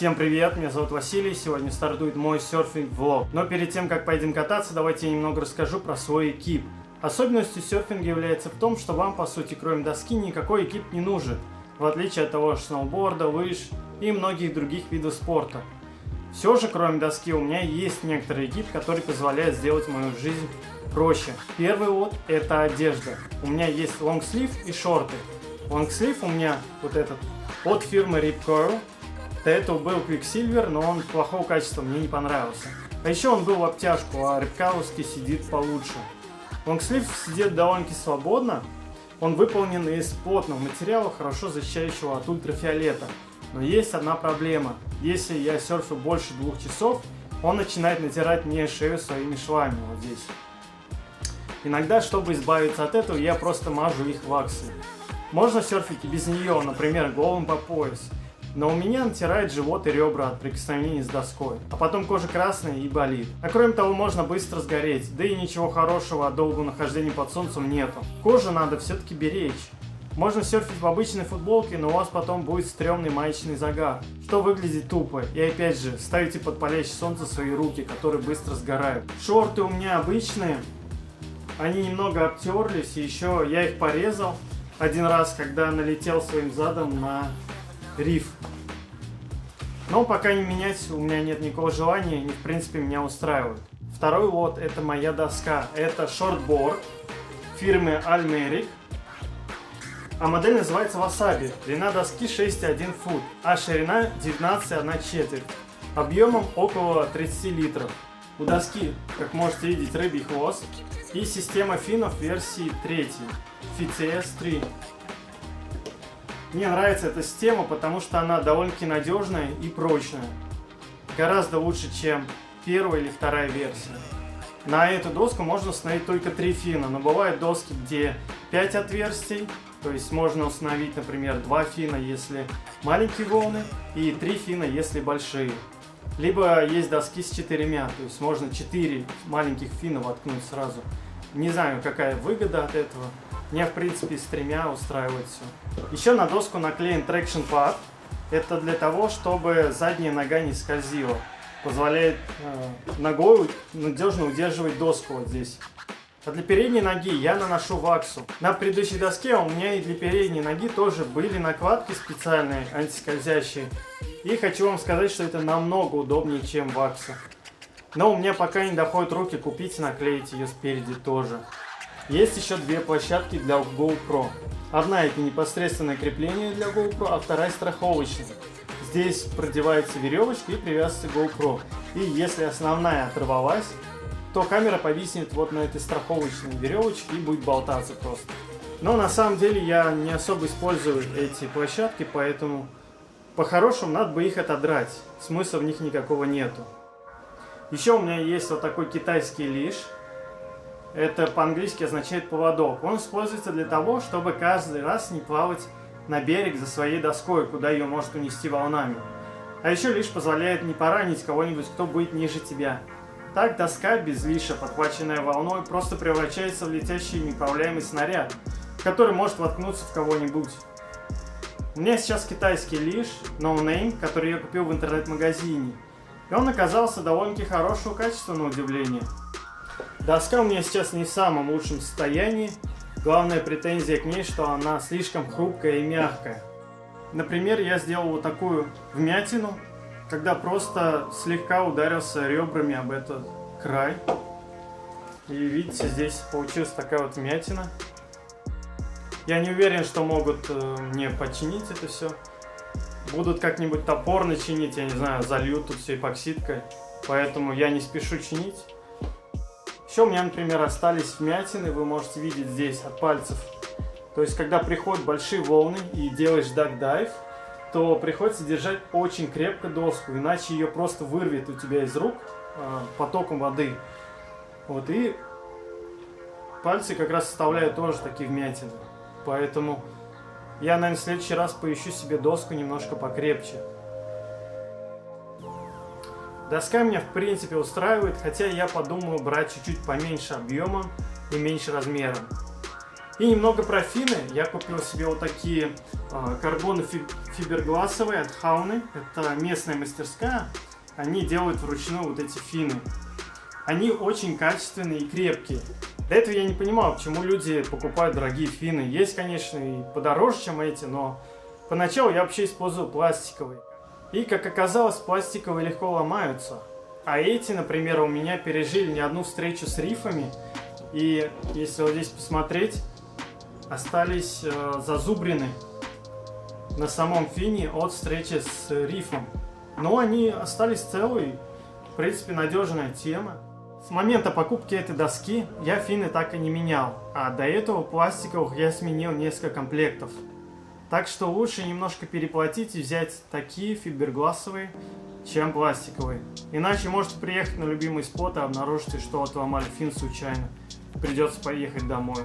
Всем привет, меня зовут Василий, сегодня стартует мой серфинг-влог. Но перед тем, как пойдем кататься, давайте я немного расскажу про свой экип. Особенностью серфинга является в том, что вам, по сути, кроме доски, никакой экип не нужен. В отличие от того же сноуборда, лыж и многих других видов спорта. Все же, кроме доски, у меня есть некоторый экип, который позволяет сделать мою жизнь проще. Первый вот – это одежда. У меня есть лонгслив и шорты. Лонгслив у меня вот этот от фирмы Rip Curl. До этого был Quicksilver, но он плохого качества, мне не понравился. А еще он был в обтяжку, а рибкаровский сидит получше. Лонгслив сидит довольно-таки свободно. Он выполнен из плотного материала, хорошо защищающего от ультрафиолета. Но есть одна проблема. Если я серфю больше 2 часов, он начинает натирать мне шею своими швами вот здесь. Иногда, чтобы избавиться от этого, я просто мажу их ваксой. Можно серфить и без нее, например, голым по пояс. Но у меня натирает живот и ребра от прикосновения с доской. А потом кожа красная и болит. А кроме того, можно быстро сгореть. Да и ничего хорошего от долгого нахождения под солнцем нету. Кожу надо все-таки беречь. Можно серфить в обычной футболке, но у вас потом будет стрёмный маечный загар, что выглядит тупо. И опять же, ставите под палящее солнце свои руки, которые быстро сгорают. Шорты у меня обычные. Они немного обтерлись, и еще я их порезал один раз, когда налетел своим задом на риф. Но пока не менять, у меня нет никакого желания, они в принципе меня устраивают. Второй лот — это моя доска. Это шортборд фирмы Almeric. А модель называется Wasabi. Длина доски 6,1 фут, а ширина 19,1/4. Объемом около 30 литров. У доски, как можете видеть, рыбий хвост и система финов версии 3, FITS 3. Мне нравится эта система, потому что она довольно-таки надежная и прочная. Гораздо лучше, чем первая или вторая версия. На эту доску можно установить только 3 фина, но бывают доски, где 5 отверстий. То есть можно установить, например, 2 фина, если маленькие волны, и 3 фина, если большие. Либо есть доски с 4, то есть можно 4 маленьких фина воткнуть сразу. Не знаю, какая выгода от этого. Меня, в принципе, с 3 устраивает все. Еще на доску наклеен traction pad. Это для того, чтобы задняя нога не скользила. Позволяет ногой надежно удерживать доску вот здесь. А для передней ноги я наношу ваксу. На предыдущей доске у меня и для передней ноги тоже были накладки специальные, антискользящие. И хочу вам сказать, что это намного удобнее, чем вакса. Но у меня пока не доходят руки купить и наклеить ее спереди тоже. Есть еще 2 площадки для GoPro. Одна — это непосредственное крепление для GoPro, а вторая — страховочная. Здесь продевается веревочка и привязывается GoPro. И если основная оторвалась, то камера повиснет вот на этой страховочной веревочке и будет болтаться просто. Но на самом деле я не особо использую эти площадки, поэтому по-хорошему надо бы их отодрать. Смысла в них никакого нету. Еще у меня есть вот такой китайский лиш. Это по-английски означает поводок. Он используется для того, чтобы каждый раз не плавать на берег за своей доской, куда ее может унести волнами. А еще лиш позволяет не поранить кого-нибудь, кто будет ниже тебя. Так доска без лиша, подхваченная волной, просто превращается в летящий неуправляемый снаряд, который может воткнуться в кого-нибудь. У меня сейчас китайский лиш, No Name, который я купил в интернет-магазине. И он оказался довольно-таки хорошего качества, на удивление. Доска у меня сейчас не в самом лучшем состоянии. Главная претензия к ней, что она слишком хрупкая и мягкая. Например, я сделал вот такую вмятину, когда просто слегка ударился ребрами об этот край. И видите, здесь получилась такая вот вмятина. Я не уверен, что могут мне починить это все. Будут как-нибудь топорно чинить, я не знаю, зальют тут все эпоксидкой. Поэтому я не спешу чинить. Еще у меня, например, остались вмятины, вы можете видеть здесь от пальцев. То есть, когда приходят большие волны и делаешь дак-дайв, то приходится держать очень крепко доску, иначе ее просто вырвет у тебя из рук потоком воды. Вот, и пальцы как раз составляют тоже такие вмятины. Поэтому я, наверное, в следующий раз поищу себе доску немножко покрепче. Доска меня, в принципе, устраивает, хотя я подумаю брать чуть-чуть поменьше объемом и меньше размером. И немного про фины. Я купил себе вот такие карбоны фибергласовые от Хауны. Это местная мастерская. Они делают вручную вот эти фины. Они очень качественные и крепкие. До этого я не понимал, почему люди покупают дорогие фины. Есть, конечно, и подороже, чем эти, но поначалу я вообще использовал пластиковые. И, как оказалось, пластиковые легко ломаются. А эти, например, у меня пережили не одну встречу с рифами. И если вот здесь посмотреть, остались зазубрины на самом фине от встречи с рифом. Но они остались целые. В принципе, надежная тема. С момента покупки этой доски я фины так и не менял. А до этого пластиковых я сменил несколько комплектов. Так что лучше немножко переплатить и взять такие фибергласовые, чем пластиковые. Иначе можете приехать на любимый спот и обнаружите, что отломали фин случайно. Придется поехать домой.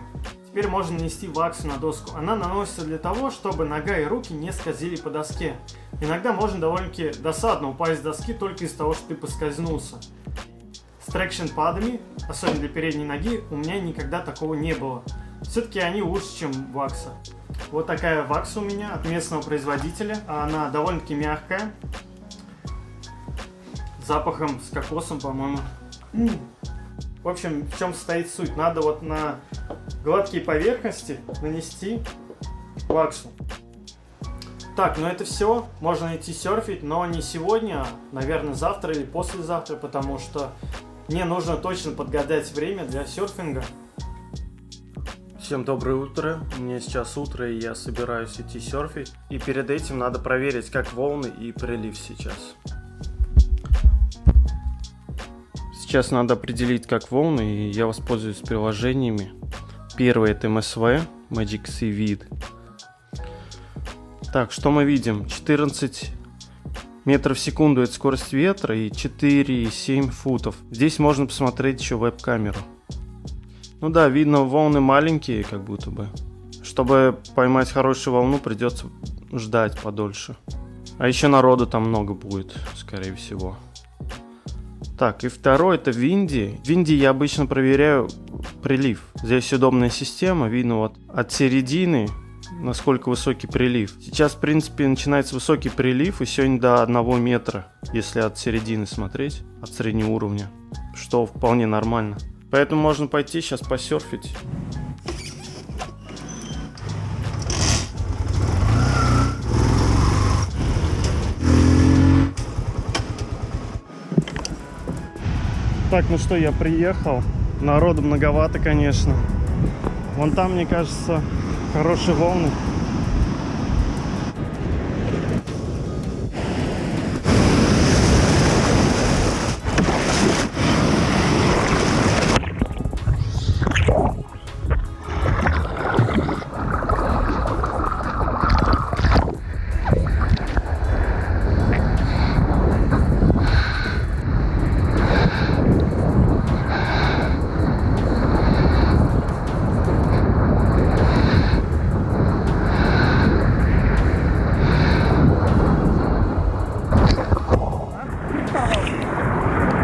Теперь можно нанести ваксу на доску. Она наносится для того, чтобы нога и руки не скользили по доске. Иногда можно довольно-таки досадно упасть с доски только из-за того, что ты поскользнулся. С трекшн-падами, особенно для передней ноги, у меня никогда такого не было. Все-таки они лучше, чем вакса. Вот такая вакса у меня от местного производителя. Она довольно-таки мягкая. Запахом с кокосом, по-моему. В общем, в чем состоит суть? Надо вот на гладкие поверхности нанести ваксу. Так, ну это все. Можно идти серфить, но не сегодня, а, наверное, завтра или послезавтра, потому что мне нужно точно подгадать время для серфинга. Всем доброе утро. У меня сейчас утро, и я собираюсь идти серфить. И перед этим надо проверить, как волны и прилив сейчас. Сейчас надо определить, как волны, и я воспользуюсь приложениями. Первое — это MSV, Magic Sea Vid. Так, что мы видим? 14 метров в секунду — это скорость ветра, и 4,7 футов. Здесь можно посмотреть еще веб-камеру. Ну да, видно, волны маленькие, как будто бы. Чтобы поймать хорошую волну, придется ждать подольше. А еще народу там много будет, скорее всего. Так, и второй — это Винди. В Винди я обычно проверяю прилив. Здесь удобная система, видно вот от середины, насколько высокий прилив. Сейчас, в принципе, начинается высокий прилив, и сегодня до 1 метра, если от середины смотреть, от среднего уровня, что вполне нормально. Поэтому можно пойти сейчас посерфить. Так, ну что, я приехал. Народу многовато, конечно. Вон там, мне кажется, хорошие волны.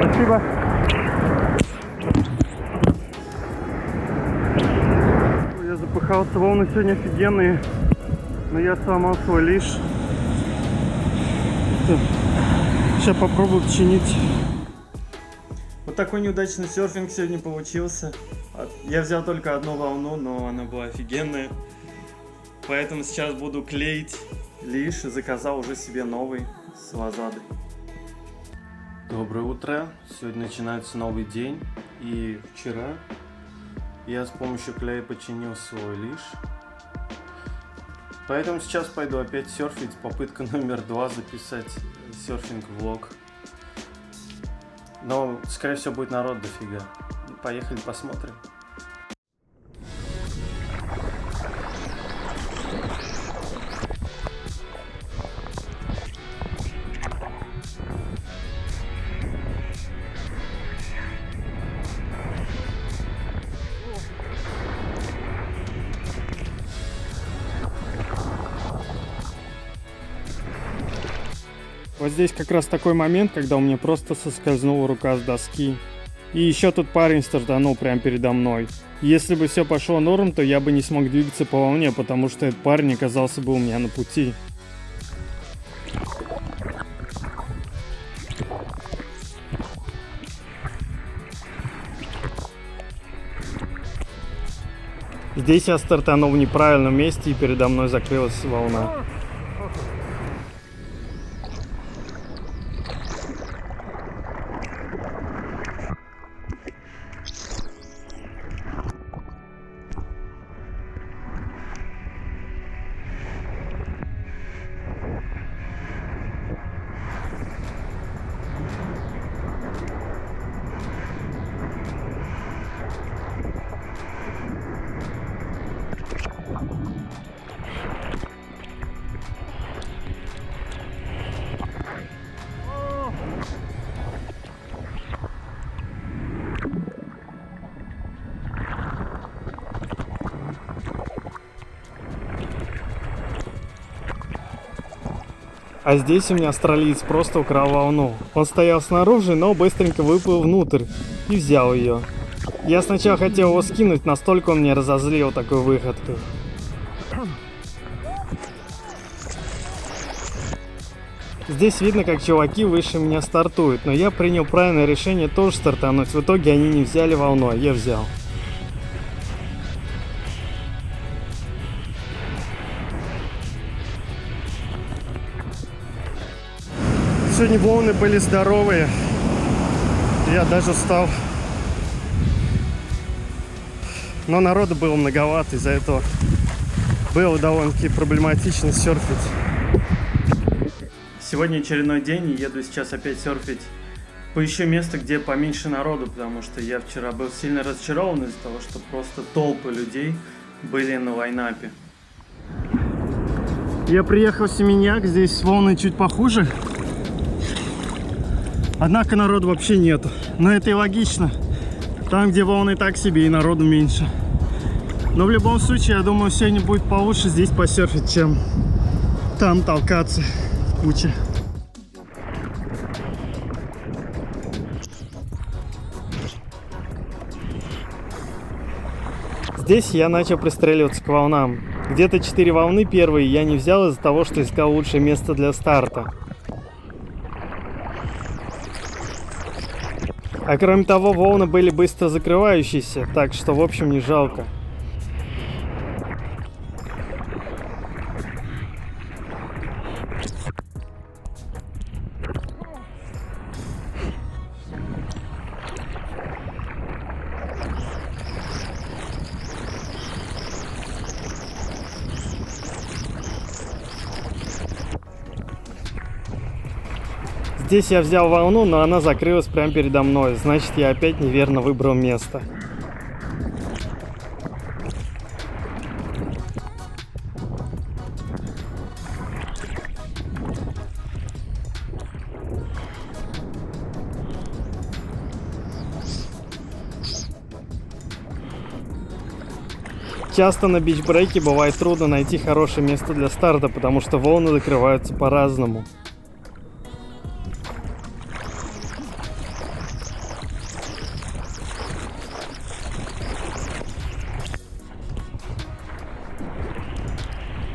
Спасибо. Я запыхался, волны сегодня офигенные, но я сломал свой лиш. Сейчас попробую починить. Вот такой неудачный серфинг сегодня получился. Я взял только одну волну, но она была офигенная. Поэтому сейчас буду клеить лиш и заказал уже себе новый с Лазады. Доброе утро! Сегодня начинается новый день, и вчера я с помощью клея починил свой лиш. Поэтому сейчас пойду опять серфить. Попытка номер 2 записать серфинг-влог. Но, скорее всего, будет народ дофига. Поехали, посмотрим. Вот здесь как раз такой момент, когда у меня просто соскользнула рука с доски. И еще тут парень стартанул прямо передо мной. Если бы все пошло норм, то я бы не смог двигаться по волне, потому что этот парень оказался бы у меня на пути. Здесь я стартанул в неправильном месте, и передо мной закрылась волна. А здесь у меня австралиец просто украл волну. Он стоял снаружи, но быстренько выплыл внутрь и взял ее. Я сначала хотел его скинуть, настолько он меня разозлил такой выходкой. Здесь видно, как чуваки выше меня стартуют, но я принял правильное решение тоже стартануть. В итоге они не взяли волну, а я взял. Сегодня волны были здоровые. Я даже устал. Но народу было многовато, из-за этого было довольно-таки проблематично серфить. Сегодня очередной день, и еду сейчас опять серфить. Поищу место, где поменьше народу, потому что я вчера был сильно разочарован из-за того, что просто толпы людей были на лайнапе. Я приехал в Семеняк, здесь волны чуть похуже. Однако народу вообще нету. Но это и логично. Там, где волны так себе, и народу меньше. Но в любом случае, я думаю, сегодня будет получше здесь посерфить, чем там толкаться в куче. Здесь я начал пристреливаться к волнам. Где-то 4 волны первые я не взял из-за того, что искал лучшее место для старта. А кроме того, волны были быстро закрывающиеся, так что в общем не жалко. Здесь я взял волну, но она закрылась прямо передо мной, значит, я опять неверно выбрал место. Часто на бичбрейке бывает трудно найти хорошее место для старта, потому что волны закрываются по-разному.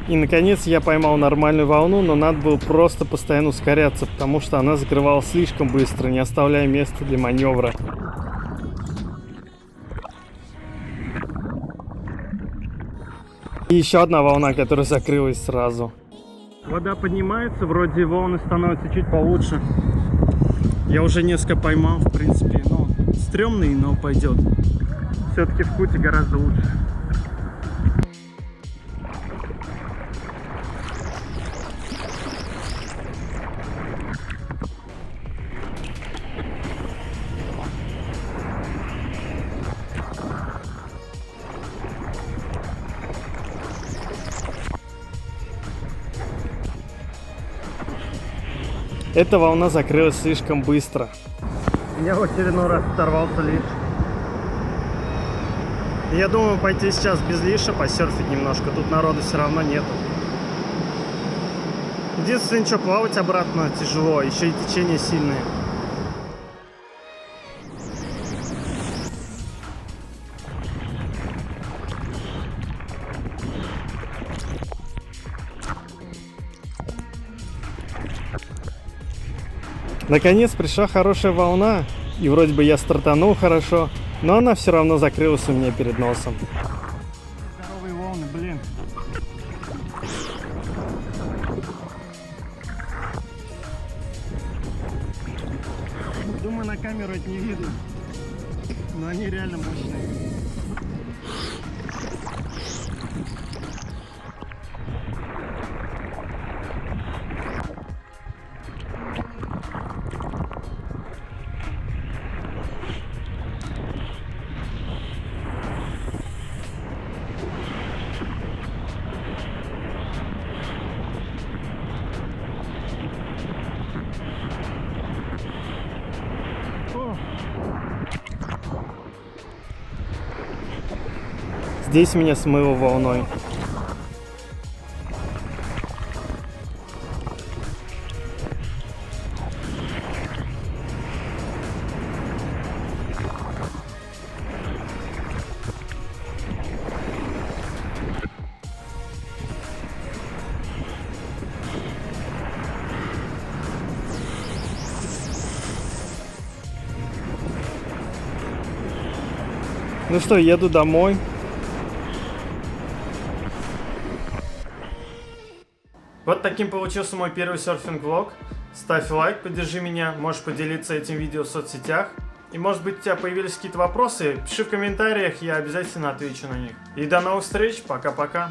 И наконец я поймал нормальную волну, но надо было просто постоянно ускоряться, потому что она закрывалась слишком быстро, не оставляя места для маневра. И еще одна волна, которая закрылась сразу. Вода поднимается, вроде волны становятся чуть получше. Я уже несколько поймал, в принципе, ну, стрёмный, но пойдет. Все-таки в пути гораздо лучше. Эта волна закрылась слишком быстро. Я в очередной раз оторвался лишь. Я думаю пойти сейчас без лиша посерфить немножко. Тут народу все равно нету. Единственное, что плавать обратно тяжело, еще и течение сильное. Наконец пришла хорошая волна, и вроде бы я стартанул хорошо, но она все равно закрылась у меня перед носом. снимать не видно, но они реально мощные. Здесь меня смыло волной. Ну что, еду домой. Вот таким получился мой первый серфинг-влог. Ставь лайк, поддержи меня, можешь поделиться этим видео в соцсетях. И может быть у тебя появились какие-то вопросы, пиши в комментариях, я обязательно отвечу на них. И до новых встреч, пока-пока.